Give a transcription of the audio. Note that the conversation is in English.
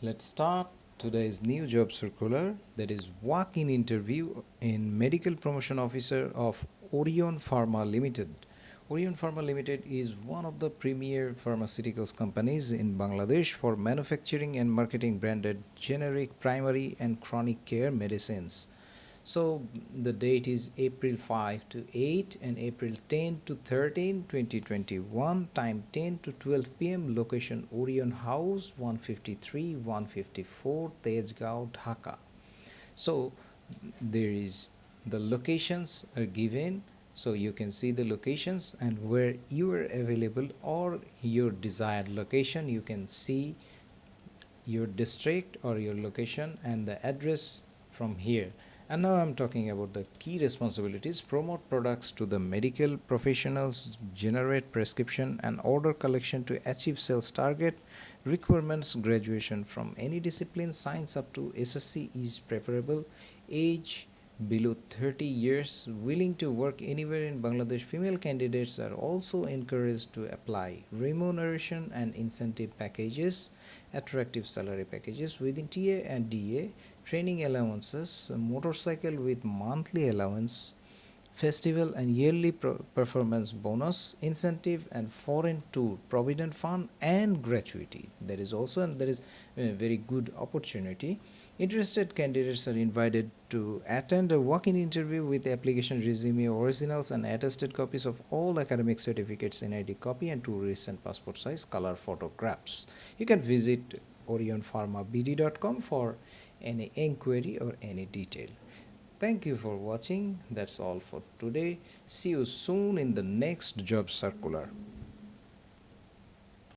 Let's start today's new job circular, that is walk-in interview in medical promotion officer of Orion Pharma Ltd. Orion Pharma Ltd is one of the premier pharmaceuticals companies in Bangladesh for manufacturing and marketing branded generic primary and chronic care medicines. So the date is April 5 to 8 and April 10 to 13, 2021. Time 10 to 12 p.m. Location Orion House, 153, 154, Tezgao, Dhaka. So there is the locations are given, so you can see the locations and where you are available or your desired location. You can see your district or your location and the address from here. And now I'm talking about the key responsibilities: promote products to the medical professionals, generate prescription and order collection to achieve sales target. Requirements: graduation from any discipline, science up to SSC is preferable. Age below 30 years, willing to work anywhere in Bangladesh. Female candidates are also encouraged to apply. Remuneration and incentive packages: attractive salary packages within TA and DA, training allowances, a motorcycle with monthly allowance, festival and yearly performance bonus, incentive and foreign tour, provident fund and gratuity. There is also a very good opportunity. Interested candidates are invited to attend a walk-in interview with application, resume, originals and attested copies of all academic certificates, NID copy and 2 recent passport size color photographs. You can visit orionpharmabd.com for any inquiry or any detail. Thank you for watching. That's all for today. See you soon in the next job circular.